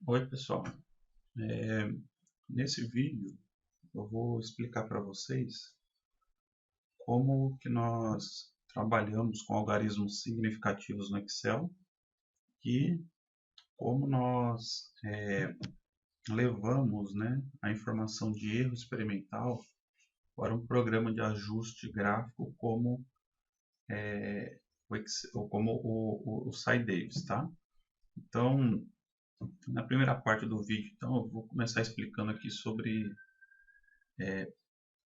Oi, pessoal. É, Nesse vídeo eu vou explicar para vocês como que nós trabalhamos com algarismos significativos no Excel e como nós levamos, né, a informação de erro experimental para um programa de ajuste gráfico como o Excel, ou como o SciDavis, tá? Então, na primeira parte do vídeo, então, eu vou começar explicando aqui sobre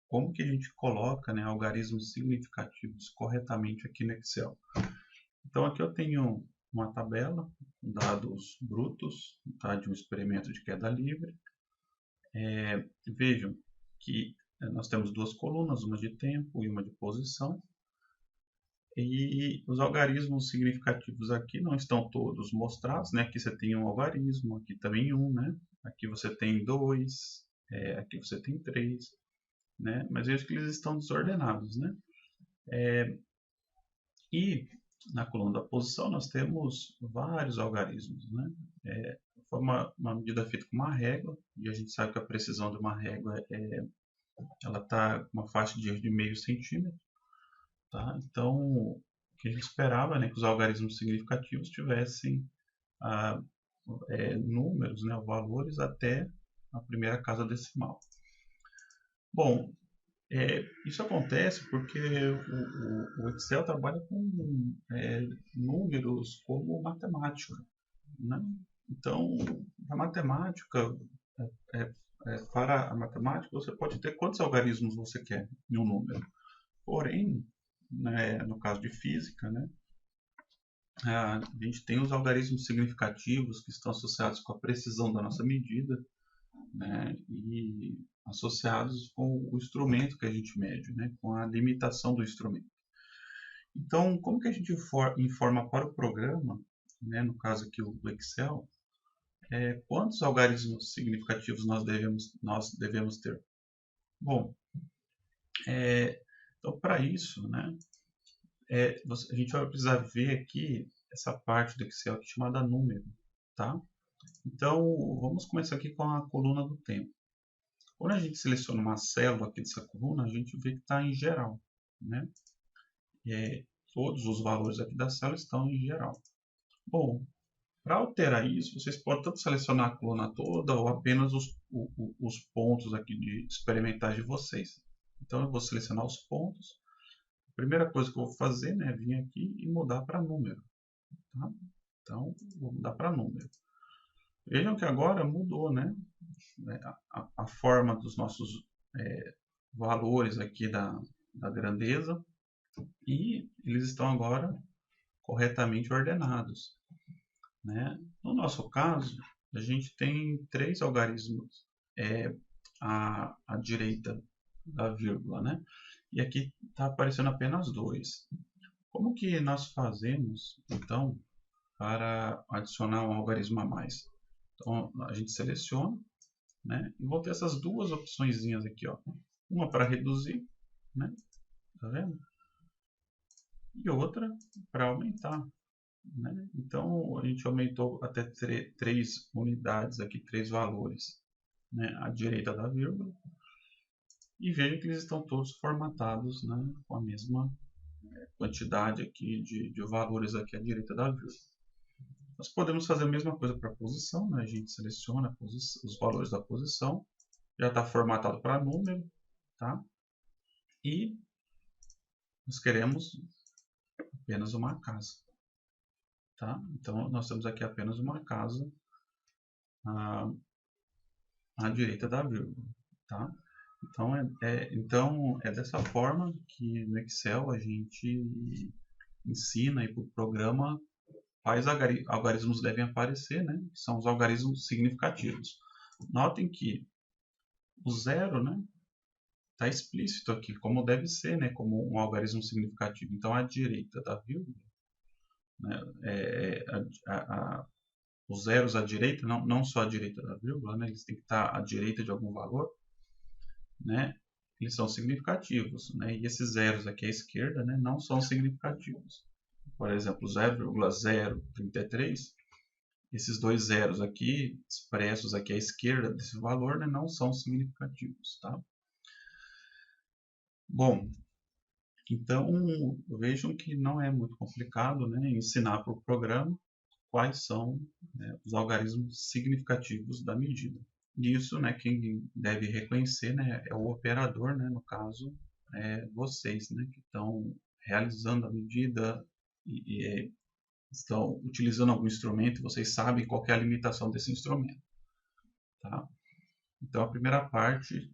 como que a gente coloca, né, algarismos significativos corretamente aqui no Excel. Então aqui eu tenho uma tabela com dados brutos, tá, de um experimento de queda livre. Vejam que nós temos duas colunas, uma de tempo e uma de posição. E os algarismos significativos aqui não estão todos mostrados, né? Aqui você tem um algarismo, aqui também um, né? Aqui você tem dois, aqui você tem três, né? Mas veja que eles estão desordenados, né? E na coluna da posição nós temos vários algarismos, né? Foi uma medida feita com uma régua, e a gente sabe que a precisão de uma régua ela está com uma faixa de erro de meio centímetro, tá? Então, o que a gente esperava, né, que os algarismos significativos tivessem ah, números, né, valores até a primeira casa decimal. Bom, isso acontece porque o Excel trabalha com números como matemática, né? Então, a matemática, é, para a matemática, você pode ter quantos algarismos você quer em um número. Porém, né, no caso de física, né, a gente tem os algarismos significativos que estão associados com a precisão da nossa medida, né, e associados com o instrumento que a gente mede, né, com a limitação do instrumento. Então, como que a gente informa para o programa, né, no caso aqui do Excel, quantos algarismos significativos nós devemos ter? Bom, então para isso, né, a gente vai precisar ver aqui essa parte do Excel chamada número, tá? Então, vamos começar aqui com a coluna do tempo. Quando a gente seleciona uma célula aqui dessa coluna, a gente vê que está em geral, né? É, Todos os valores aqui da célula estão em geral. Bom, para alterar isso, vocês podem tanto selecionar a coluna toda ou apenas os pontos aqui de experimentais de vocês. Então, eu vou selecionar os pontos. A primeira coisa que eu vou fazer, né, é vir aqui e mudar para número. Tá? Então, vou mudar para número. Vejam que agora mudou, né? A forma dos nossos valores aqui da grandeza, e eles estão agora corretamente ordenados, né? No nosso caso, a gente tem três algarismos à direita da vírgula, né? E aqui está aparecendo apenas dois. Como que nós fazemos, então, para adicionar um algarismo a mais? Então, a gente seleciona, né? E vou ter essas duas opçõezinhas aqui, ó. Uma para reduzir, né? Tá vendo? E outra para aumentar, né? Então, a gente aumentou até 3 unidades aqui, 3 valores, né, à direita da vírgula. E veja que eles estão todos formatados, né, com a mesma quantidade aqui de valores aqui à direita da vírgula. Nós podemos fazer a mesma coisa para a posição, né? A gente seleciona os valores da posição, já está formatado para número, tá? E nós queremos apenas uma casa, tá? Então, nós temos aqui apenas uma casa à direita da vírgula, tá? Então é dessa forma que no Excel a gente ensina para o programa quais algarismos devem aparecer, né? Que são os algarismos significativos. Notem que o zero, né, está explícito aqui, como deve ser, né, como um algarismo significativo. Então, à direita da vírgula, né, os zeros à direita, não só à direita da vírgula, né, eles têm que estar à direita de algum valor, né, eles são significativos, né, e esses zeros aqui à esquerda, né, não são significativos. Por exemplo, 0,033 esses dois zeros aqui, expressos aqui à esquerda desse valor, né, não são significativos, tá? Bom, então vejam que não é muito complicado, né, ensinar para o programa quais são, né, os algarismos significativos da medida. E isso, né, quem deve reconhecer, né, é o operador, né, no caso, vocês, né, que estão realizando a medida e estão utilizando algum instrumento, vocês sabem qual é a limitação desse instrumento. Tá? Então, a primeira parte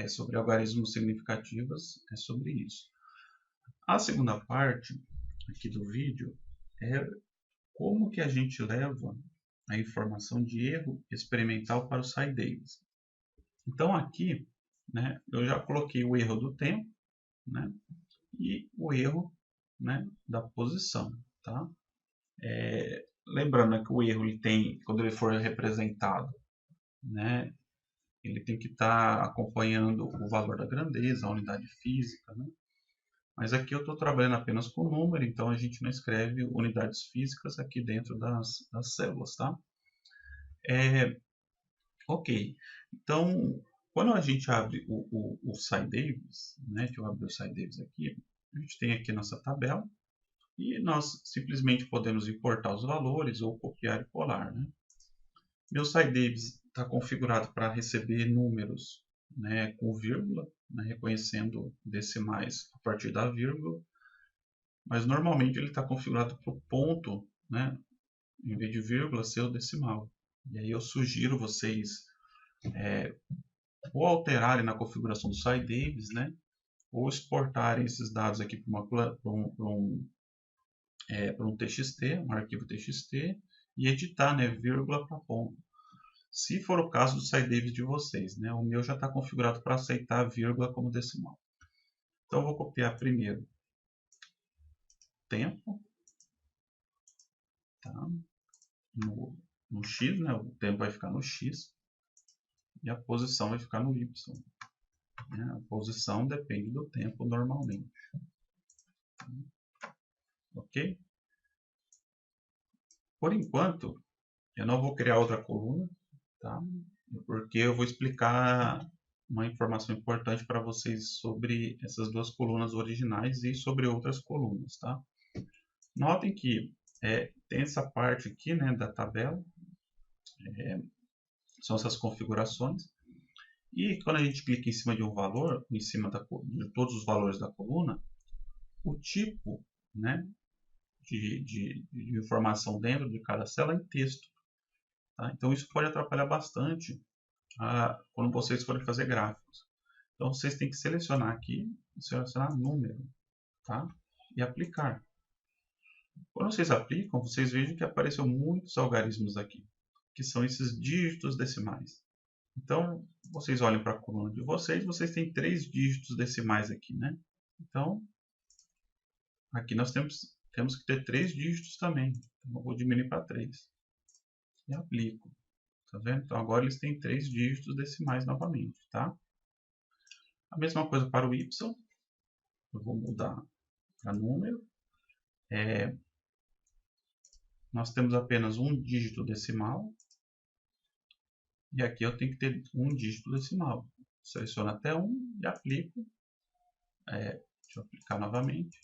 sobre algarismos significativos é sobre isso. A segunda parte aqui do vídeo é como que a gente leva a informação de erro experimental para o SciDavis. Então, aqui, né, eu já coloquei o erro do tempo, né, e o erro, né, da posição. Tá? Lembrando que o erro ele tem, quando ele for representado, né, ele tem que estar acompanhando o valor da grandeza, a unidade física. Né? Mas aqui eu estou trabalhando apenas com número, então a gente não escreve unidades físicas aqui dentro das células. Tá? Ok, então quando a gente abre o SciDavis, né, que eu abri o SciDavis aqui, a gente tem aqui nossa tabela e nós simplesmente podemos importar os valores ou copiar e colar. Né? Meu SciDavis está configurado para receber números, né, com vírgula, né, reconhecendo decimais a partir da vírgula, mas normalmente ele está configurado para o ponto, né, em vez de vírgula, ser o decimal. E aí eu sugiro vocês ou alterarem na configuração do SciDavis, né, ou exportarem esses dados aqui para um TXT, um arquivo TXT, e editar, né, vírgula para ponto. Se for o caso do SciDavis de vocês, né? O meu já está configurado para aceitar a vírgula como decimal. Então, eu vou copiar primeiro tempo, tá? no X, né? O tempo vai ficar no X e a posição vai ficar no Y. Né? A posição depende do tempo normalmente. Ok? Por enquanto, eu não vou criar outra coluna, tá? Porque eu vou explicar uma informação importante para vocês sobre essas duas colunas originais e sobre outras colunas, tá? Notem que tem essa parte aqui, né, da tabela, são essas configurações, e quando a gente clica em cima de um valor, em cima de todos os valores da coluna, o tipo, né, de informação dentro de cada célula é em texto. Tá? Então isso pode atrapalhar bastante quando vocês forem fazer gráficos. Então vocês têm que selecionar aqui, selecionar número, tá? E aplicar. Quando vocês aplicam, vocês vejam que apareceu muitos algarismos aqui, que são esses dígitos decimais. Então, vocês olhem para a coluna de vocês têm 3 dígitos decimais aqui, né? Então, aqui nós temos que ter 3 dígitos também. Então, eu vou diminuir para 3. E aplico. Tá vendo? Então, agora eles têm 3 dígitos decimais novamente, tá? A mesma coisa para o Y. Eu vou mudar para número. Nós temos apenas um dígito decimal. E aqui eu tenho que ter um dígito decimal. Seleciono até 1 e aplico. Deixa eu aplicar novamente.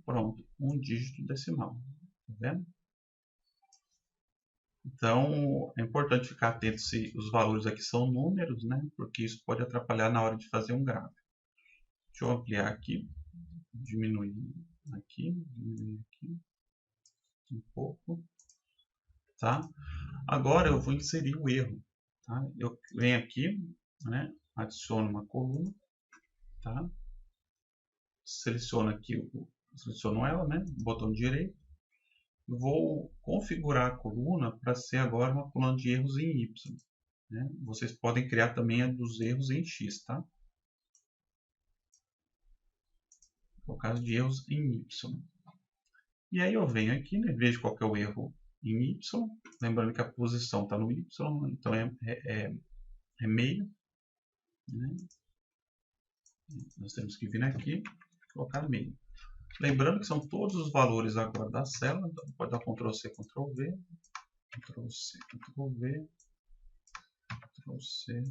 Pronto, um dígito decimal. Tá vendo? Então, é importante ficar atento se os valores aqui são números, né? Porque isso pode atrapalhar na hora de fazer um gráfico. Deixa eu ampliar aqui, diminuir aqui um pouco, tá? Agora eu vou inserir o erro, tá? Eu venho aqui, né? Adiciono uma coluna, tá? Seleciono aqui, seleciono ela, né? Botão direito. Vou configurar a coluna para ser agora uma coluna de erros em Y. Né? Vocês podem criar também a dos erros em X, tá? No caso de erros em Y. E aí eu venho aqui, né, vejo qual que é o erro em Y. Lembrando que a posição está no Y, então é meio. Né? Nós temos que vir aqui e colocar meio. Lembrando que são todos os valores agora da célula, então pode dar Ctrl C, Ctrl V, Ctrl C, Ctrl V, Ctrl C,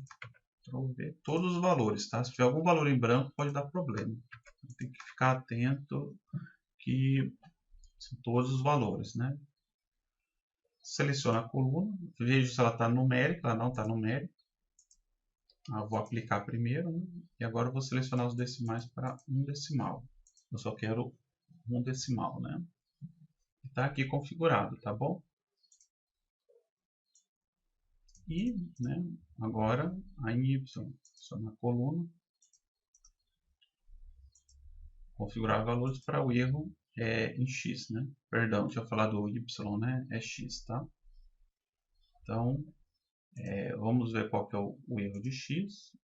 Ctrl V, todos os valores, tá? Se tiver algum valor em branco pode dar problema. Tem que ficar atento que são todos os valores, né? Seleciono a coluna, vejo se ela está numérica, ela não está numérica. Vou aplicar primeiro, né? E agora eu vou selecionar os decimais para um decimal. Eu só quero um decimal, né? Está aqui configurado, tá bom? E, né, agora a em Y, só na coluna, configurar valores para o erro em X, né? Perdão, tinha falado Y, né? É X, tá? Então, vamos ver qual que é o erro de X.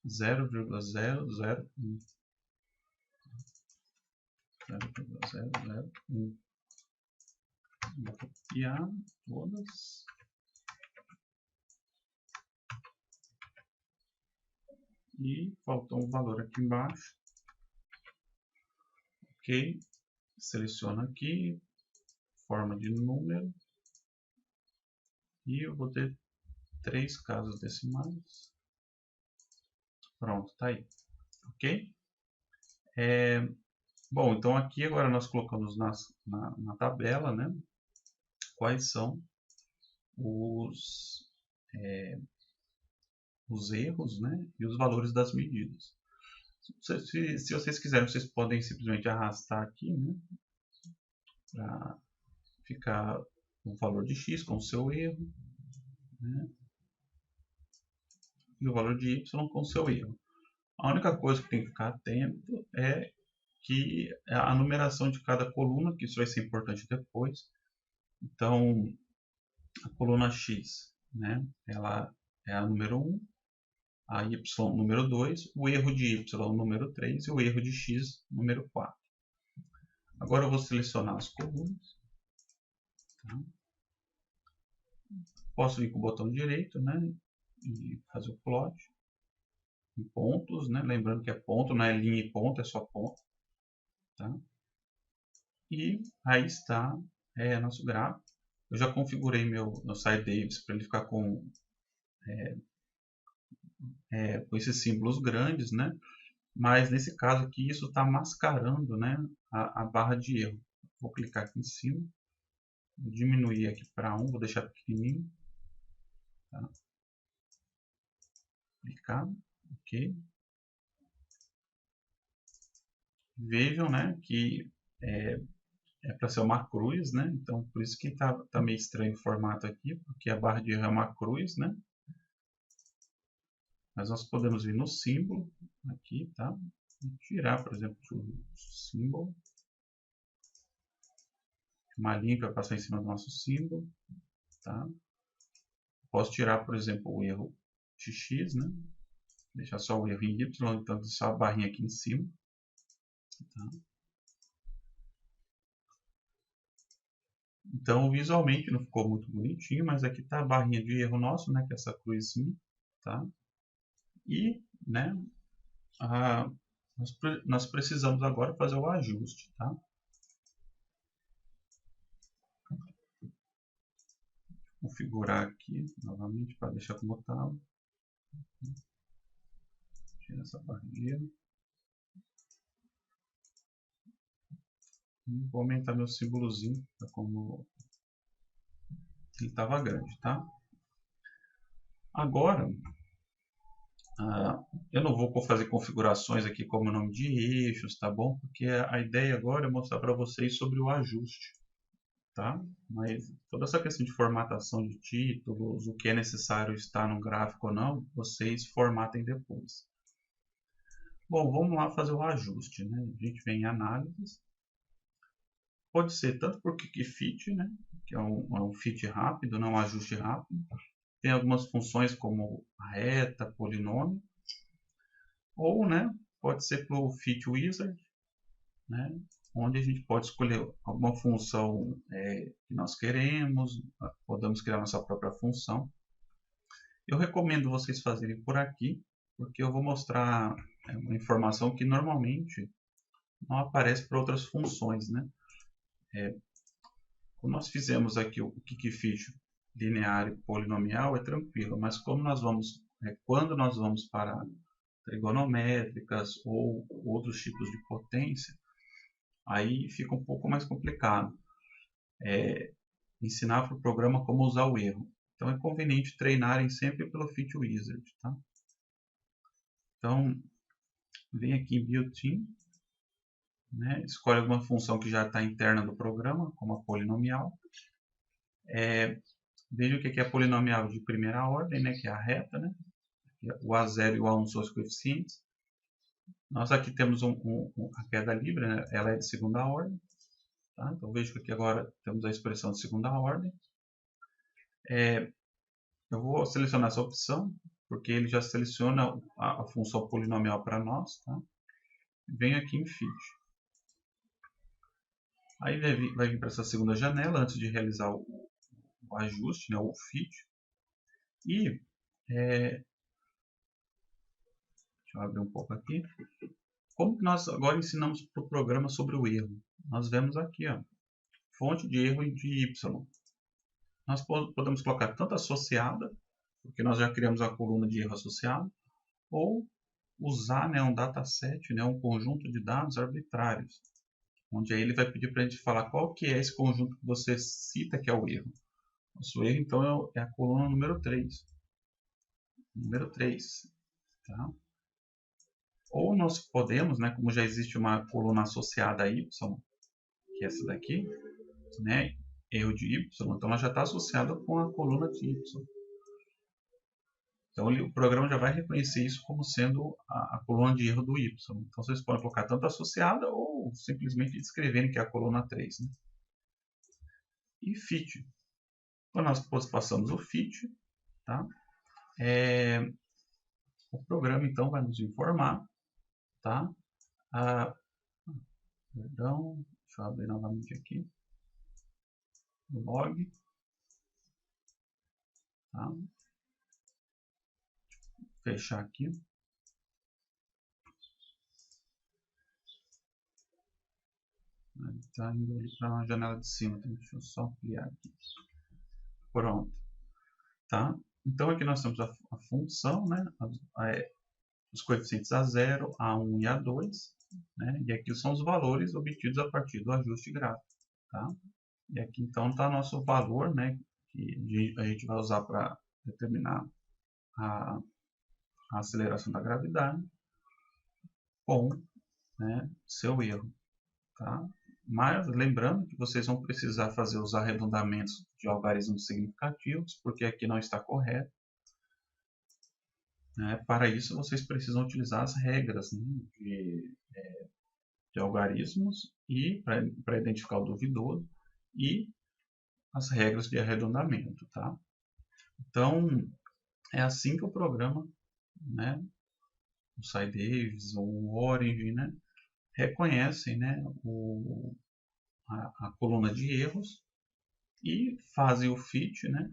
0,001. 0,001. Vou copiar todas. E faltou um valor aqui embaixo. Ok. Seleciono aqui. Forma de número. E eu vou ter 3 casas decimais. Pronto, tá aí. Ok? Bom, então aqui agora nós colocamos na tabela, né? Quais são os erros, né? E os valores das medidas. Se vocês quiserem, vocês podem simplesmente arrastar aqui, né? Para ficar o valor de x com o seu erro, né? E o valor de y com o seu erro. A única coisa que tem que ficar atento é que a numeração de cada coluna, que isso vai ser importante depois. Então, a coluna x, né? Ela é a número 1, a y número 2, o erro de y número 3 e o erro de x número 4. Agora eu vou selecionar as colunas. Tá? Posso vir com o botão direito, né? E fazer o plot em pontos, né? Lembrando que é ponto, não é linha e ponto, é só ponto. Tá? E aí está nosso gráfico. Eu já configurei meu Site Davis para ele ficar com esses símbolos grandes, né? Mas nesse caso aqui isso está mascarando, né, a barra de erro. Vou clicar aqui em cima, vou diminuir aqui para 1, vou deixar pequenininho. Tá? Clicar, ok. Vejam, né, que é para ser uma cruz, né? Então por isso que tá meio estranho o formato aqui, porque a barra de erro é uma cruz, né? Mas nós podemos vir no símbolo aqui, tá? E tirar, por exemplo, o símbolo. Uma linha que vai passar em cima do nosso símbolo, tá? Posso tirar, por exemplo, o erro de x, né? Deixar só o erro em y, então deixar a barrinha aqui em cima. Tá? Então, visualmente não ficou muito bonitinho, mas aqui está a barrinha de erro nosso, né? Que é essa cruzinha, tá? E, né? Nós precisamos agora fazer o ajuste, tá? Configurar aqui novamente para deixar como estava. Tira essa barreira. E vou aumentar meu símbolozinho para como ele estava grande, tá? Agora, eu não vou fazer configurações aqui como nome de eixos, tá bom? Porque a ideia agora é mostrar para vocês sobre o ajuste, tá? Mas toda essa questão de formatação de títulos, o que é necessário estar no gráfico ou não, vocês formatem depois. Bom, vamos lá fazer o ajuste, né? A gente vem em análises. Pode ser tanto por Quick Fit, né? Que é um fit rápido, não um ajuste rápido. Tem algumas funções como reta, polinômio. Ou, né? Pode ser pelo Fit Wizard, né? Onde a gente pode escolher alguma função que nós queremos, podemos criar nossa própria função. Eu recomendo vocês fazerem por aqui, porque eu vou mostrar uma informação que normalmente não aparece para outras funções, né? Como nós fizemos aqui o QuickFit linear e polinomial, é tranquilo, mas quando nós vamos para trigonométricas ou outros tipos de potência, aí fica um pouco mais complicado. Ensinar para o programa como usar o erro. Então é conveniente treinarem sempre pelo Fit Wizard, tá? Então, vem aqui em Built-in, né? Escolhe alguma função que já está interna do programa, como a polinomial. Veja o que é polinomial de primeira ordem, né? Que é a reta, né? O A0 e o A1 são os coeficientes. Nós aqui temos a queda livre, né? Ela é de segunda ordem. Tá? Então veja que aqui agora temos a expressão de segunda ordem. Eu vou selecionar essa opção, porque ele já seleciona a função polinomial para nós. Tá? Venho aqui em Fit. Aí vai vir para essa segunda janela, antes de realizar o ajuste, né, o Fit. E, deixa eu abrir um pouco aqui. Como que nós agora ensinamos para o programa sobre o erro? Nós vemos aqui, ó, fonte de erro de Y. Nós podemos colocar tanto associada, porque nós já criamos a coluna de erro associado, ou usar, né, um dataset, né, um conjunto de dados arbitrários, onde aí ele vai pedir para a gente falar qual que é esse conjunto que você cita que é o erro. Nosso erro, então, é a coluna número 3. Número 3. Tá? Ou nós podemos, né, como já existe uma coluna associada a y, que é essa daqui, né, erro de y, então ela já está associada com a coluna de y. Então o programa já vai reconhecer isso como sendo a coluna de erro do y. Então vocês podem colocar tanto associada ou simplesmente descreverem que é a coluna 3. Né? E fit. Quando nós passamos o fit, tá? O programa então vai nos informar, tá? Perdão, deixa eu abrir novamente aqui. O log. Tá? Fechar aqui. Está indo ali para a janela de cima, então deixa eu só ampliar aqui. Pronto. Tá? Então aqui nós temos a função, né? Os coeficientes A0, A1 e A2. Né? E aqui são os valores obtidos a partir do ajuste gráfico. Tá? E aqui então está nosso valor, né? Que a gente vai usar para determinar a aceleração da gravidade com, né, seu erro. Tá? Mas lembrando que vocês vão precisar fazer os arredondamentos de algarismos significativos, porque aqui não está correto. Né? Para isso, vocês precisam utilizar as regras, né, de algarismos e para identificar o duvidoso e as regras de arredondamento. Tá? Então, é assim que o programa, né, o SciDavis ou o Orange, né, reconhecem, né, a coluna de erros e fazem o fit, né,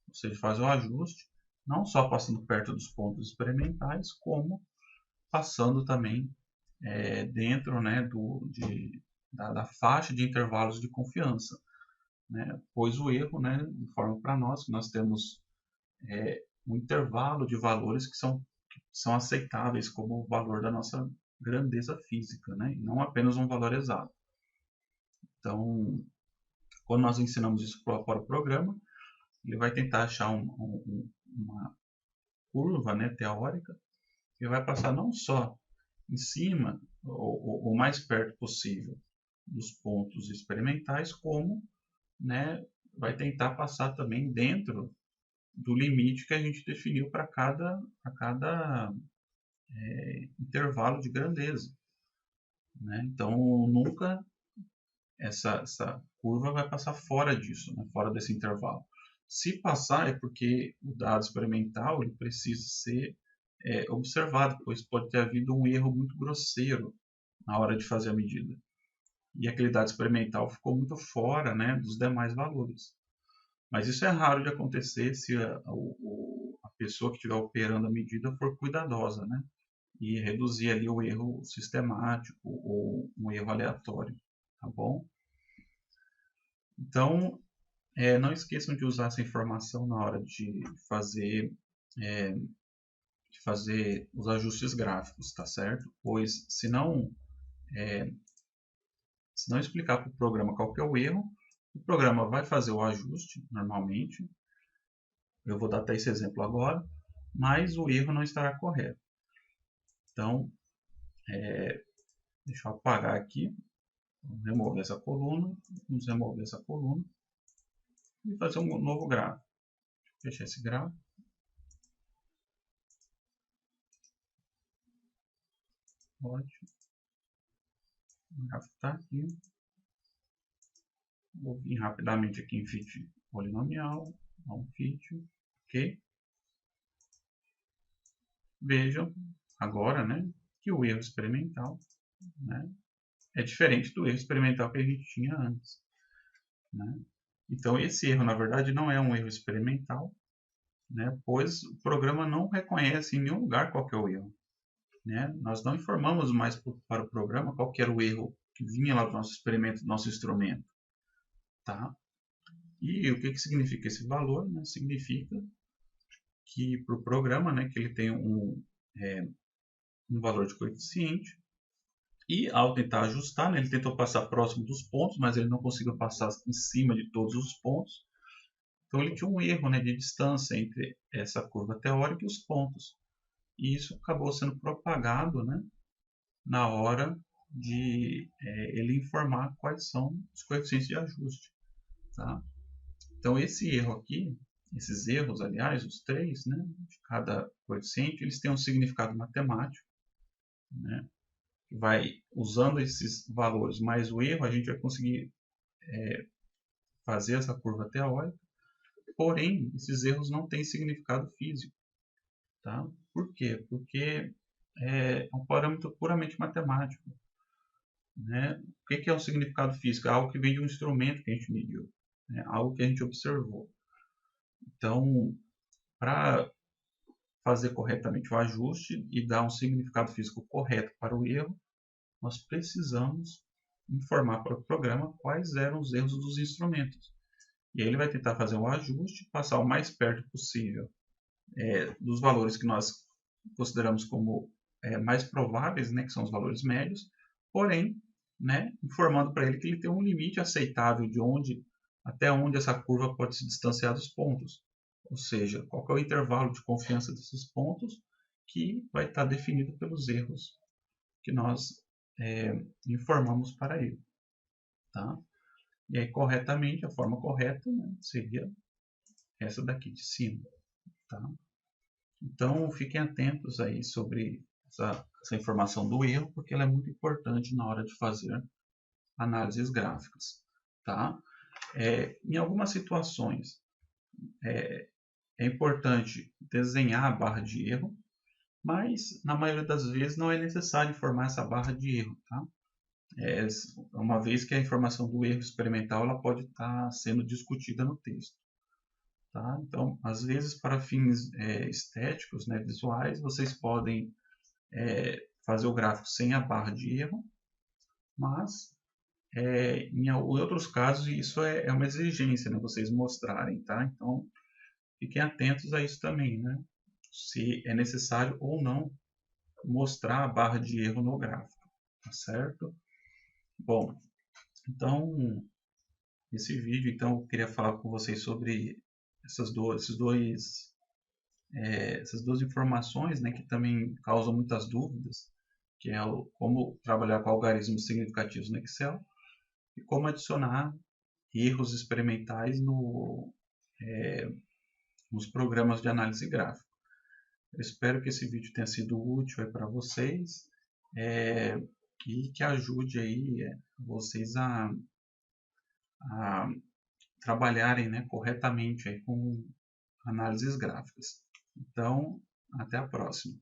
ou seja, fazem o ajuste, não só passando perto dos pontos experimentais, como passando também dentro, né, da faixa de intervalos de confiança. Né, pois o erro, né, informa para nós que nós temos um intervalo de valores que são aceitáveis como o valor da nossa grandeza física, né, e não apenas um valor exato. Então, quando nós ensinamos isso para o programa, ele vai tentar achar uma curva, né, teórica que vai passar não só em cima ou mais perto possível dos pontos experimentais, como, né, vai tentar passar também dentro do limite que a gente definiu para cada intervalo de grandeza. Né? Então, nunca essa curva vai passar fora disso, né? Fora desse intervalo. Se passar, é porque o dado experimental ele precisa ser observado, pois pode ter havido um erro muito grosseiro na hora de fazer a medida. E aquele dado experimental ficou muito fora, né, dos demais valores. Mas isso é raro de acontecer se a pessoa que estiver operando a medida for cuidadosa, né? e reduzir ali o erro sistemático ou um erro aleatório, tá bom? Então, não esqueçam de usar essa informação na hora de fazer os ajustes gráficos, tá certo? Pois se não explicar para o programa qual que é o erro, o programa vai fazer o ajuste normalmente. Eu vou dar até esse exemplo agora, mas o erro não estará correto. Então, deixa eu apagar aqui, vamos remover essa coluna, e fazer um novo gráfico. Fechar esse gráfico. Ótimo. O gráfico está aqui. Vou vir rapidamente aqui em fit polinomial, dar um fit, ok? Vejam agora, né, que o erro experimental, né, é diferente do erro experimental que a gente tinha antes, né? Então esse erro, na verdade, não é um erro experimental, né, pois o programa não reconhece em nenhum lugar qual que é o erro, né? Nós não informamos mais para o programa qual que era o erro que vinha lá do nosso experimento, do nosso instrumento, tá? E o que significa esse valor? Né? Significa que para o programa, né, que ele tem um valor de coeficiente, e ao tentar ajustar, né, ele tentou passar próximo dos pontos, mas ele não conseguiu passar em cima de todos os pontos. Então ele tinha um erro, né, de distância entre essa curva teórica e os pontos. E isso acabou sendo propagado, né, na hora de ele informar quais são os coeficientes de ajuste. Tá? Então esse erro aqui, esses erros, aliás, os três, né, de cada coeficiente, eles têm um significado matemático, né? Vai usando esses valores mais o erro, a gente vai conseguir fazer essa curva teórica. Porém, esses erros não têm significado físico, tá? Por quê? Porque é um parâmetro puramente matemático, né? O que é o significado físico? É algo que vem de um instrumento que a gente mediu, né? Algo que a gente observou. Então, para fazer corretamente o ajuste e dar um significado físico correto para o erro, nós precisamos informar para o programa quais eram os erros dos instrumentos. E aí ele vai tentar fazer um ajuste, passar o mais perto possível dos valores que nós consideramos como mais prováveis, né, que são os valores médios, porém, né, informando para ele que ele tem um limite aceitável de até onde essa curva pode se distanciar dos pontos. Ou seja, qual é o intervalo de confiança desses pontos que vai estar definido pelos erros que nós informamos para ele. Tá? E aí, corretamente, a forma correta, né, seria essa daqui de cima. Tá? Então, fiquem atentos aí sobre essa informação do erro, porque ela é muito importante na hora de fazer análises gráficas. Tá? Em algumas situações, é importante desenhar a barra de erro, mas na maioria das vezes não é necessário informar essa barra de erro. Tá? Uma vez que a informação do erro experimental ela pode estar sendo discutida no texto. Tá? Então, às vezes, para fins estéticos, né, visuais, vocês podem fazer o gráfico sem a barra de erro, mas em outros casos isso é uma exigência, né, vocês mostrarem. Tá? Então, fiquem atentos a isso também, né? Se é necessário ou não mostrar a barra de erro no gráfico. Tá certo? Bom, então, nesse vídeo, então, eu queria falar com vocês sobre essas duas informações, né, que também causam muitas dúvidas, que é como trabalhar com algarismos significativos no Excel e como adicionar erros experimentais nos programas de análise gráfica. Eu espero que esse vídeo tenha sido útil para vocês e que ajude aí vocês a trabalharem, né, corretamente aí com análises gráficas. Então, até a próxima.